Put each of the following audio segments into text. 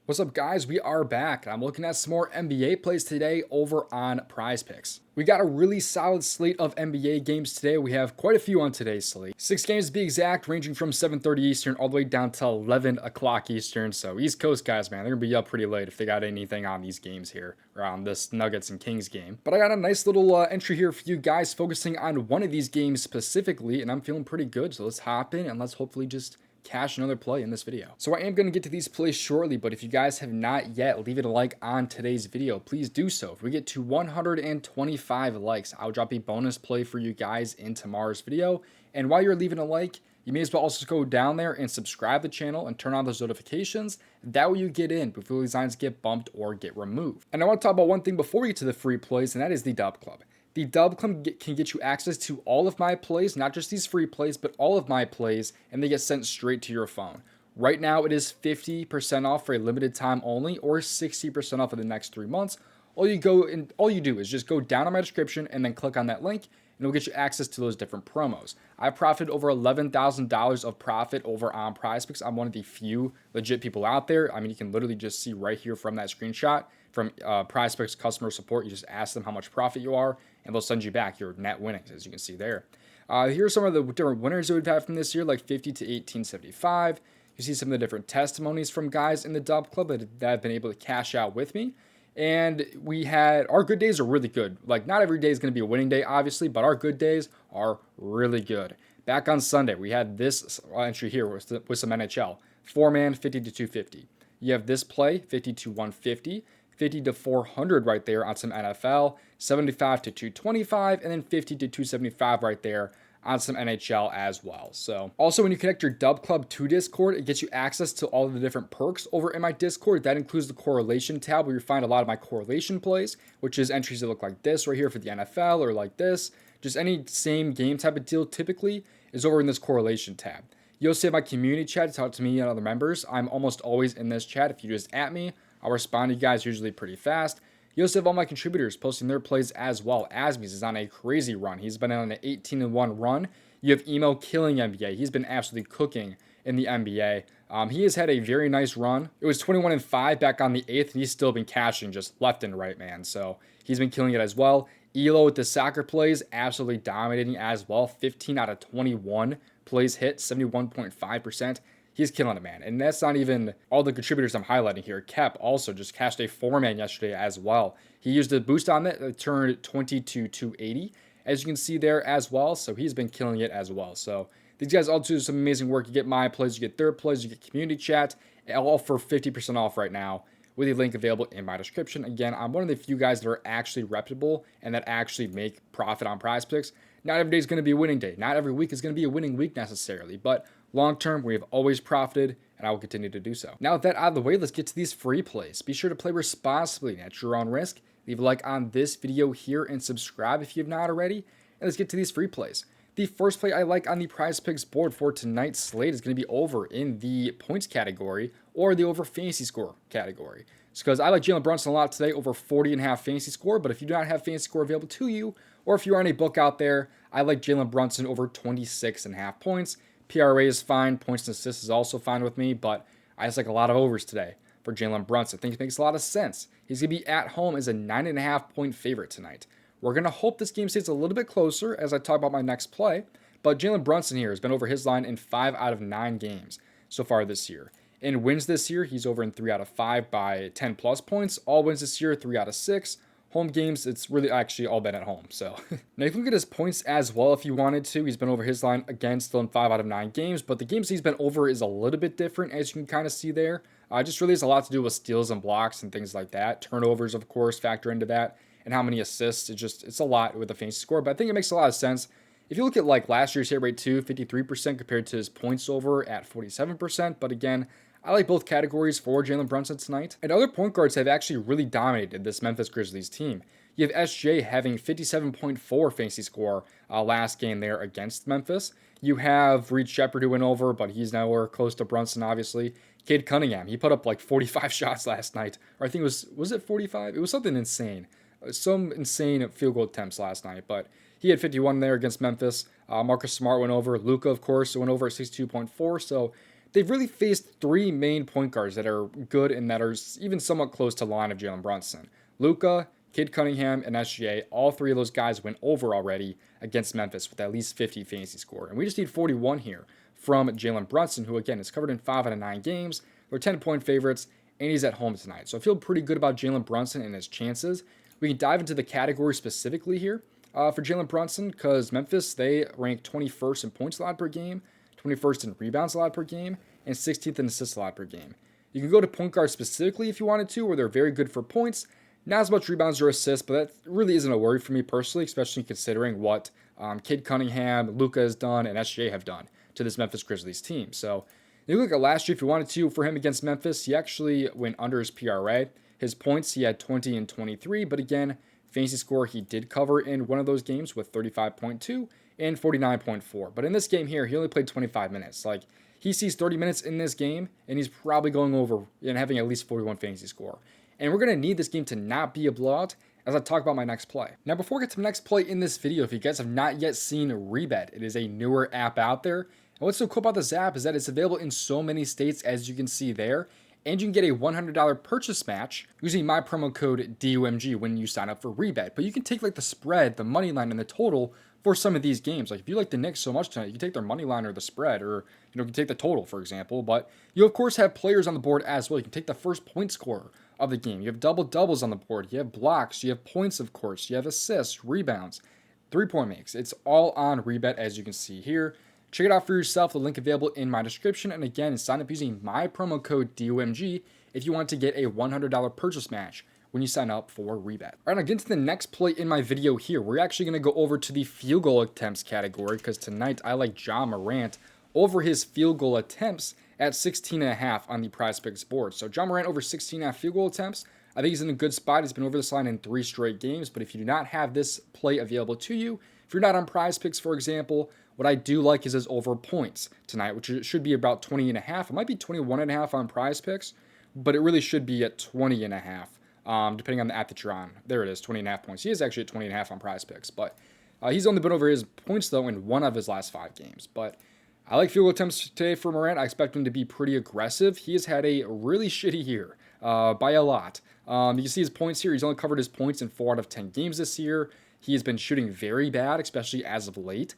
What's up, guys? We are back. I'm looking at some more NBA plays today over on prizepicks. We got a really solid slate of NBA games today. We have quite a few on today's slate. 6 games to be exact, ranging from 7:30 Eastern all the way down to 11 o'clock Eastern. So East Coast guys, man, they're going to be up pretty late if they got anything on these games here, or on this Nuggets and Kings game. But I got a nice little entry here for you guys focusing on one of these games specifically, and I'm feeling pretty good. So let's hop in and let's hopefully just cash another play in this video. So I am going to get to these plays shortly, but if you guys have not yet, leave it a like on today's video. Please do so. If we get to 125 likes, I'll drop a bonus play for you guys in tomorrow's video. And while you're leaving a like, you may as well also go down there and subscribe to the channel and turn on those notifications. That way you get in before these lines get bumped or get removed. And I want to talk about one thing before we get to the free plays, and that is the DubClub. The DubClub can get you access to all of my plays, not just these free plays, but all of my plays, and they get sent straight to your phone. Right now, it is 50% off for a limited time only, or 60% off for the next 3 months. All you do is just go down on my description and then click on that link, and it'll get you access to those different promos. I profited over $11,000 of profit over on prizepicks. I'm one of the few legit people out there. I mean, you can literally just see right here from that screenshot from prizepicks customer support. You just ask them how much profit you are, and they'll send you back your net winnings, as you can see there. Here are some of the different winners that we've had from this year, like 50 to 1875. You see some of the different testimonies from guys in the DubClub that have been able to cash out with me. And we had, our good days are really good. Like, not every day is going to be a winning day, obviously, but our good days are really good. Back on Sunday, we had this entry here with some NHL. 4-man, 50 to 250. You have this play, 50 to 150. 50 to 400 right there on some NFL, 75 to 225, and then 50 to 275 right there on some NHL as well. So also, when you connect your DubClub to Discord, it gets you access to all of the different perks over in my Discord. That includes the correlation tab, where you find a lot of my correlation plays, which is entries that look like this right here for the NFL, or like this. Just any same game type of deal typically is over in this correlation tab. You'll see my community chat to talk to me and other members. I'm almost always in this chat. If you just at me, I'll respond to you guys usually pretty fast. You also have all my contributors posting their plays as well. Asmies is on a crazy run. He's been on an 18-1 run. You have Emo killing NBA. He's been absolutely cooking in the NBA. He has had a very nice run. It was 21-5 back on the 8th, and he's still been cashing just left and right, man. So he's been killing it as well. Elo with the soccer plays, absolutely dominating as well. 15 out of 21 plays hit, 71.5%. He's killing it, man. And that's not even all the contributors I'm highlighting here. Kep also just cashed a 4-man yesterday as well. He used a boost on that, turned 20 to 280, as you can see there as well. So he's been killing it as well. So these guys all do some amazing work. You get my plays, you get their plays, you get community chat, all for 50% off right now, with a link available in my description. Again, I'm one of the few guys that are actually reputable and that actually make profit on prizepicks. Not every day is going to be a winning day. Not every week is going to be a winning week necessarily, but long term, we have always profited, and I will continue to do so. Now, with that out of the way, let's get to these free plays. Be sure to play responsibly and at your own risk. Leave a like on this video here and subscribe if you have not already. And let's get to these free plays. The first play I like on the prizepicks board for tonight's slate is going to be over in the points category or the over fantasy score category. It's because I like Jalen Brunson a lot today, over 40.5 fantasy score. But if you do not have fantasy score available to you, or if you're on a book out there, I like Jalen Brunson over 26.5 points. PRA is fine. Points and assists is also fine with me, but I just like a lot of overs today for Jalen Brunson. I think it makes a lot of sense. He's going to be at home as a 9.5 point favorite tonight. We're going to hope this game stays a little bit closer as I talk about my next play, but Jalen Brunson here has been over his line in 5 out of 9 games so far this year. In wins this year, he's over in 3 out of 5 by 10 plus points. All wins this year, 3 out of 6. Home games, it's really actually all been at home. So now you can look at his points as well if you wanted to. He's been over his line again, still in 5 out of 9 games, but the games he's been over is a little bit different, as you can kind of see there. Just really has a lot to do with steals and blocks and things like that. Turnovers, of course, factor into that, and how many assists. It's a lot with the fantasy score, but I think it makes a lot of sense. If you look at like last year's hit rate too, 53% compared to his points over at 47%. But again, I like both categories for Jalen Brunson tonight. And other point guards have actually really dominated this Memphis Grizzlies team. You have SJ having 57.4 fantasy score last game there against Memphis. You have Reed Shepard who went over, but he's nowhere close to Brunson, obviously. Cade Cunningham, he put up like 45 shots last night. Or I think was it 45? It was something insane. Some insane field goal attempts last night, but he had 51 there against Memphis. Marcus Smart went over. Luka, of course, went over at 62.4. So they've really faced three main point guards that are good and that are even somewhat close to the line of Jalen Brunson. Luka, Kid Cunningham, and SGA, all three of those guys went over already against Memphis with at least 50 fantasy score. And we just need 41 here from Jalen Brunson, who again is covered in 5 out of 9 games. They're 10-point favorites, and he's at home tonight. So I feel pretty good about Jalen Brunson and his chances. We can dive into the category specifically here for Jalen Brunson because Memphis, they rank 21st in points allowed per game, 21st in rebounds allowed per game, and 16th in assists allowed per game. You can go to point guard specifically if you wanted to, where they're very good for points. Not as much rebounds or assists, but that really isn't a worry for me personally, especially considering what Kid Cunningham, Luka has done, and SGA have done to this Memphis Grizzlies team. So you look at last year, if you wanted to, for him against Memphis, he actually went under his PRA. His points, he had 20 and 23, but again, fantasy score, he did cover in one of those games with 35.2 and 49.4. But in this game here, he only played 25 minutes. Like, he sees 30 minutes in this game, and he's probably going over and having at least 41 fantasy score. And we're going to need this game to not be a blowout as I talk about my next play. Now, before we get to the next play in this video, if you guys have not yet seen Rebet, it is a newer app out there. And what's so cool about this app is that it's available in so many states, as you can see there. And you can get a $100 purchase match using my promo code DOMG when you sign up for Rebet. But you can take like the spread, the money line, and the total for some of these games. Like if you like the Knicks so much tonight, you can take their money line or the spread, or you can take the total, for example. But you of course have players on the board as well. You can take the first point scorer of the game. You have double doubles on the board. You have blocks. You have points, of course. You have assists, rebounds, 3-point makes. It's all on Rebet, as you can see here. Check it out for yourself. The link available in my description. And again, sign up using my promo code DOMG if you want to get a $100 purchase match when you sign up for Rebet. All right, now get to the next play in my video here. We're actually going to go over to the field goal attempts category because tonight I like Ja Morant over his field goal attempts at 16.5 on the prizepicks board. So Ja Morant over 16.5 field goal attempts. I think he's in a good spot. He's been over this line in 3 straight games. But if you do not have this play available to you, if you're not on prizepicks, for example, what I do like is his over points tonight, which should be about 20.5. It might be 21.5 on prizepicks, but it really should be at 20.5, depending on the app that you're on. There it is, 20.5 points. He is actually at 20.5 on prizepicks, but he's only been over his points, though, in 1 of his last 5 games. But I like field goal attempts today for Morant. I expect him to be pretty aggressive. He has had a really shitty year by a lot. You can see his points here. He's only covered his points in 4 out of 10 games this year. He has been shooting very bad, especially as of late.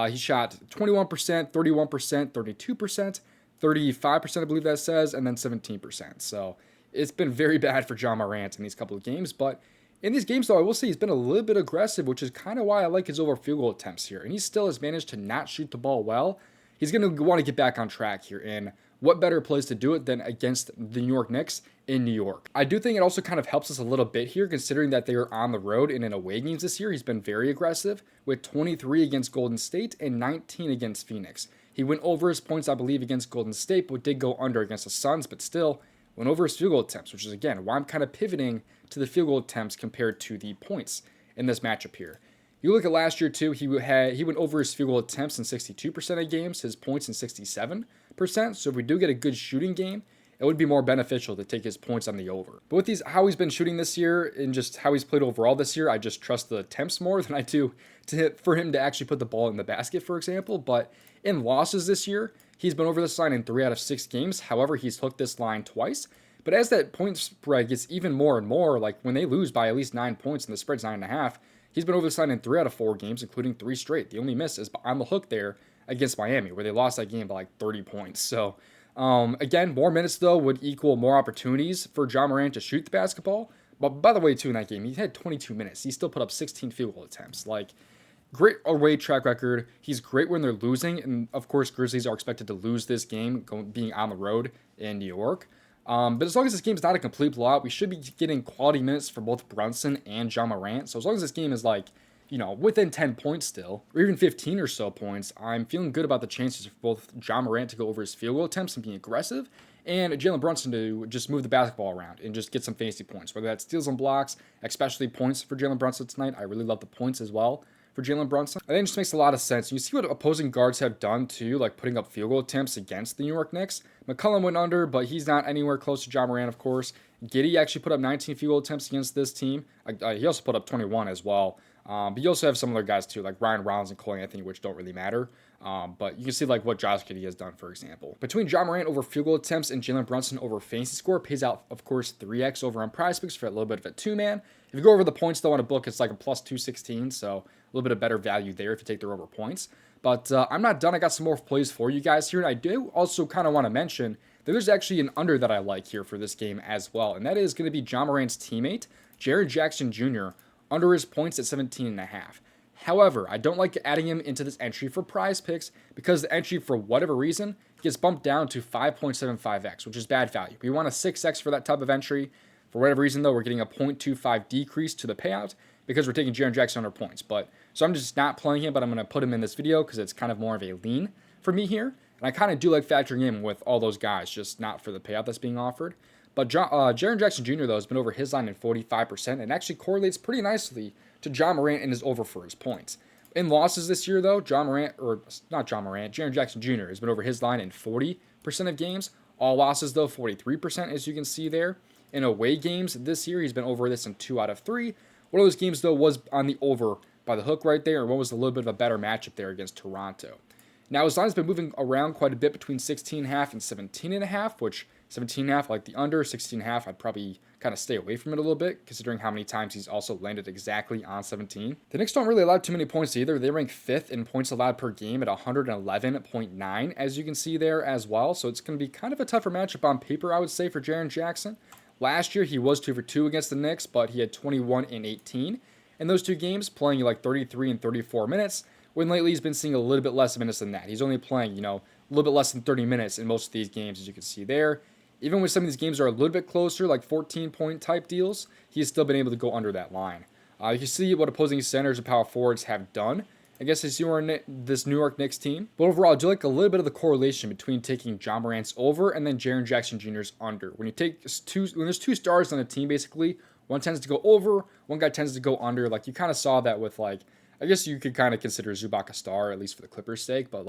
He shot 21%, 31%, 32%, 35%, I believe that says, and then 17%. So it's been very bad for Ja Morant in these couple of games. But in these games, though, I will say he's been a little bit aggressive, which is kind of why I like his over field goal attempts here. And he still has managed to not shoot the ball well. He's going to want to get back on track here. And what better place to do it than against the New York Knicks in New York? I do think it also kind of helps us a little bit here, considering that they are on the road and in away games this year. He's been very aggressive with 23 against Golden State and 19 against Phoenix. He went over his points, I believe, against Golden State, but did go under against the Suns, but still went over his field goal attempts, which is, again, why I'm kind of pivoting to the field goal attempts compared to the points in this matchup here. You look at last year, too, he went over his field goal attempts in 62% of games, his points in 67%. So if we do get a good shooting game, it would be more beneficial to take his points on the over. But with how he's been shooting this year and just how he's played overall this year, I just trust the attempts more than I do for him to actually put the ball in the basket, for example. But in losses this year, he's been over this line in 3 out of 6 games. However, he's hooked this line twice. But as that point spread gets even more and more, like when they lose by at least 9 points and the spread's 9.5, he's been over this line in 3 out of 4 games, including 3 straight. The only miss is on the hook there against Miami, where they lost that game by like 30 points. So, again, more minutes, though, would equal more opportunities for Ja Morant to shoot the basketball. But by the way, too, in that game, he had 22 minutes. He still put up 16 field goal attempts. Like, great away track record. He's great when they're losing. And, of course, Grizzlies are expected to lose this game being on the road in New York. But as long as this game is not a complete blowout, we should be getting quality minutes for both Brunson and Ja Morant. So as long as this game is like, within 10 points still, or even 15 or so points, I'm feeling good about the chances for both Ja Morant to go over his field goal attempts and being aggressive, and Jalen Brunson to just move the basketball around and just get some fantasy points, whether that's steals and blocks, especially points for Jalen Brunson tonight. I really love the points as well for Jalen Brunson. I think it just makes a lot of sense. You see what opposing guards have done too, like putting up field goal attempts against the New York Knicks. McCollum went under, but he's not anywhere close to Ja Morant, of course. Giddey actually put up 19 field goal attempts against this team. He also put up 21 as well But you also have some other guys too, like Ryan Rollins and Cole Anthony, which don't really matter. But you can see like what Josh Giddey has done, for example. Between John Morant over field goal attempts and Jalen Brunson over fantasy score pays out, of course, 3x over on prizepicks for a little bit of a two-man. If you go over the points, though, on a book, it's like a plus 216, so a little bit of better value there if you take their over points. But I'm not done. I got some more plays for you guys here, and I do also kind of want to mention that there's actually an under that I like here for this game as well, and that is going to be John Morant's teammate, Jaren Jackson Jr., under his points at 17.5. However, I don't like adding him into this entry for prize picks because the entry, for whatever reason, gets bumped down to 5.75x, which is bad value. We want a 6x for that type of entry. For whatever reason, though, we're getting a 0.25 decrease to the payout because we're taking Jaren Jackson under points. So I'm just not playing him, but I'm going to put him in this video because it's kind of more of a lean for me here. And I kind of do like factoring in with all those guys, just not for the payout that's being offered. But Jaren Jackson Jr., though, has been over his line in 45% and actually correlates pretty nicely to John Morant and his over for his points. In losses this year, though, Jaren Jackson Jr. has been over his line in 40% of games. All losses, though, 43%, as you can see there. In away games this year, he's been over this in 2 out of 3. One of those games, though, was on the over by the hook right there, and one was a little bit of a better matchup there against Toronto. Now, his line's been moving around quite a bit between 16.5 and 17.5, which 17.5, like the under, 16.5, I'd probably kind of stay away from it a little bit, considering how many times he's also landed exactly on 17. The Knicks don't really allow too many points either. They rank 5th in points allowed per game at 111.9, as you can see there as well. So it's going to be kind of a tougher matchup on paper, I would say, for Jaren Jackson. Last year, he was 2 for 2 against the Knicks, but he had 21 and 18 in those two games, playing like 33 and 34 minutes, when lately he's been seeing a little bit less minutes than that. He's only playing, a little bit less than 30 minutes in most of these games, as you can see there. Even when some of these games are a little bit closer, like 14-point type deals, he's still been able to go under that line. You can see what opposing centers and power forwards have done against this New York Knicks team. But overall, I do like a little bit of the correlation between taking John Morant's over and then Jaren Jackson Jr.'s under. When there's two stars on a team, basically, one tends to go over, one guy tends to go under. Like, you kind of saw that with, I guess you could kind of consider Zubac a star, at least for the Clippers' sake, but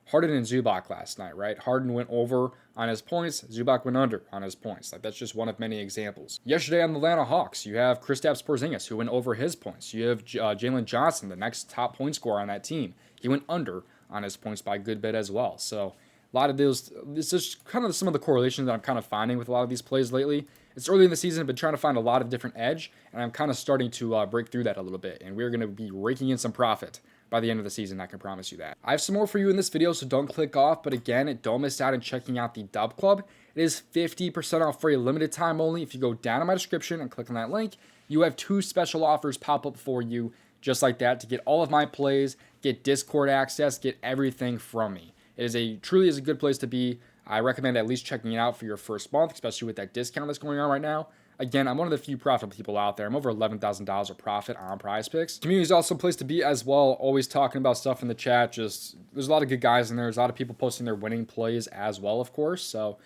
Harden and Zubac last night, right? Harden went over on his points, Zubac went under on his points. That's just one of many examples. Yesterday on the Atlanta Hawks, you have Kristaps Porzingis, who went over his points. You have Jalen Johnson, the next top point scorer on that team. He went under on his points by a good bit as well. So a lot of those, this is kind of some of the correlations that I'm kind of finding with a lot of these plays lately. It's early in the season. I've been trying to find a lot of different edge, and I'm kind of starting to break through that a little bit, and we're going to be raking in some profit by the end of the season, I can promise you that. I have some more for you in this video, so don't click off, but again, don't miss out on checking out the DubClub. It is 50% off for a limited time only. If you go down in my description and click on that link, you have 2 special offers pop up for you, just like that, to get all of my plays, get Discord access, get everything from me. It truly is a good place to be. I recommend at least checking it out for your first month, especially with that discount that's going on right now. Again, I'm one of the few profitable people out there. I'm over $11,000 of profit on prize picks. Community is also a place to be as well, always talking about stuff in the chat. There's a lot of good guys in there. There's a lot of people posting their winning plays as well, of course. So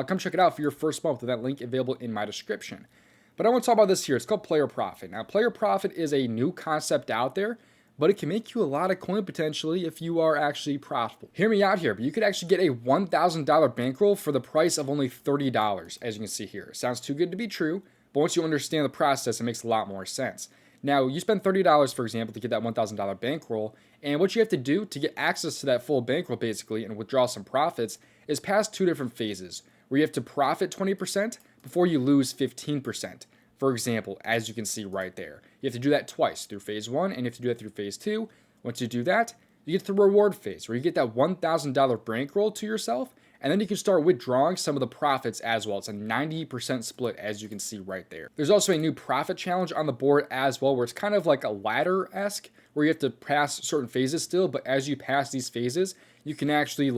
come check it out for your first month with that link available in my description. But I want to talk about this here. It's called player profit. Now, player profit is a new concept out there, but it can make you a lot of coin potentially if you are actually profitable. Hear me out here, but you could actually get a $1,000 bankroll for the price of only $30, as you can see here. Sounds too good to be true, but once you understand the process, it makes a lot more sense. Now, you spend $30, for example, to get that $1,000 bankroll, and what you have to do to get access to that full bankroll, basically, and withdraw some profits, is pass 2 different phases, where you have to profit 20% before you lose 15%. For example, as you can see right there. You have to do that twice, through phase 1, and you have to do that through phase 2. Once you do that, you get the reward phase, where you get that $1,000 bankroll to yourself, and then you can start withdrawing some of the profits as well. It's a 90% split, as you can see right there. There's also a new profit challenge on the board as well, where it's kind of like a ladder-esque, where you have to pass certain phases still, but as you pass these phases, you can actually,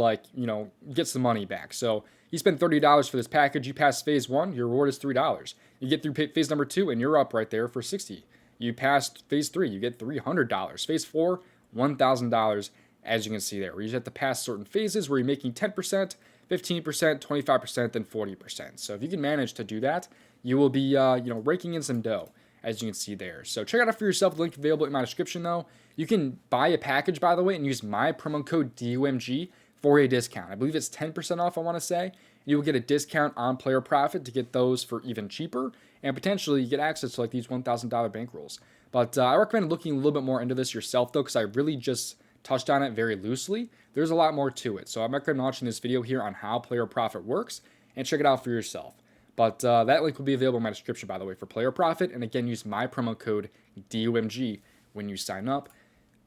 get some money back. So you spend $30 for this package, you pass phase 1, your reward is $3. You get through phase number 2, and you're up right there for $60. You passed phase 3, you get $300. Phase 4, $1,000, as you can see there. Where you just have to pass certain phases where you're making 10%, 15%, 25%, then 40%. So if you can manage to do that, you will be, raking in some dough, as you can see there. So check it out for yourself. The link available in my description, though. You can buy a package, by the way, and use my promo code DOMG for a discount. I believe it's 10% off, I want to say. And You will get a discount on Player Profit to get those for even cheaper, and potentially you get access to like these $1,000 bankrolls. But I recommend looking a little bit more into this yourself though, because I really just touched on it very loosely. There's a lot more to it. So I recommend watching this video here on how Player Profit works and check it out for yourself. But that link will be available in my description, by the way, for Player Profit. And again, use my promo code DOMG when you sign up.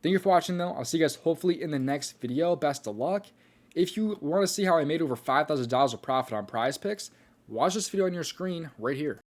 Thank you for watching, though. I'll see you guys hopefully in the next video. Best of luck. If you want to see how I made over $5,000 of profit on PrizePicks, watch this video on your screen right here.